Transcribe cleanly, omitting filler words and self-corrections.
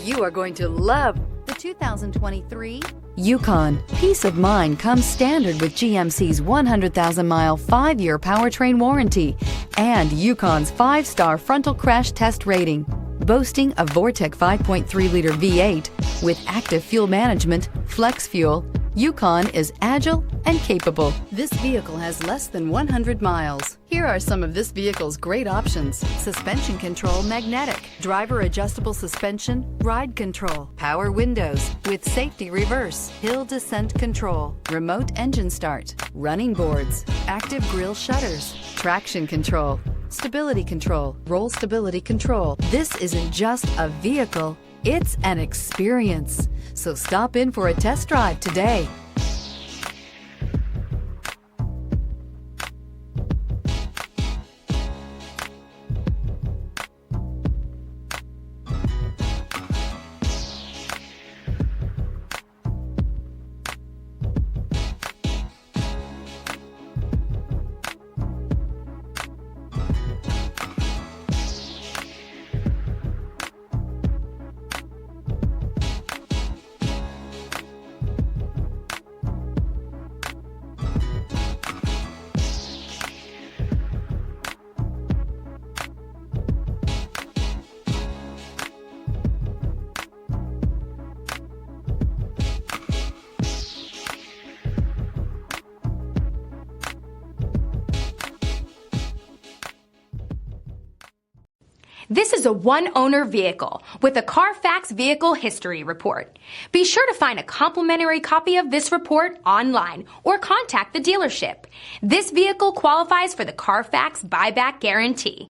You are going to love the 2023 Yukon. Peace of mind comes standard with GMC's 100,000-mile, 5-year powertrain warranty and Yukon's 5-star frontal crash test rating. Boasting a Vortec 5.3-liter V8 with active fuel management, flex fuel, Yukon is agile and capable. This vehicle has less than 100 miles. Here are some of this vehicle's great options: suspension control magnetic, driver adjustable suspension, ride control, power windows with safety reverse, hill descent control, remote engine start, running boards, active grille shutters, traction control, stability control, roll stability control. This isn't just a vehicle, it's an experience. So stop in for a test drive today. This is a one-owner vehicle with a Carfax Vehicle History Report. Be sure to find a complimentary copy of this report online or contact the dealership. This vehicle qualifies for the Carfax Buyback Guarantee.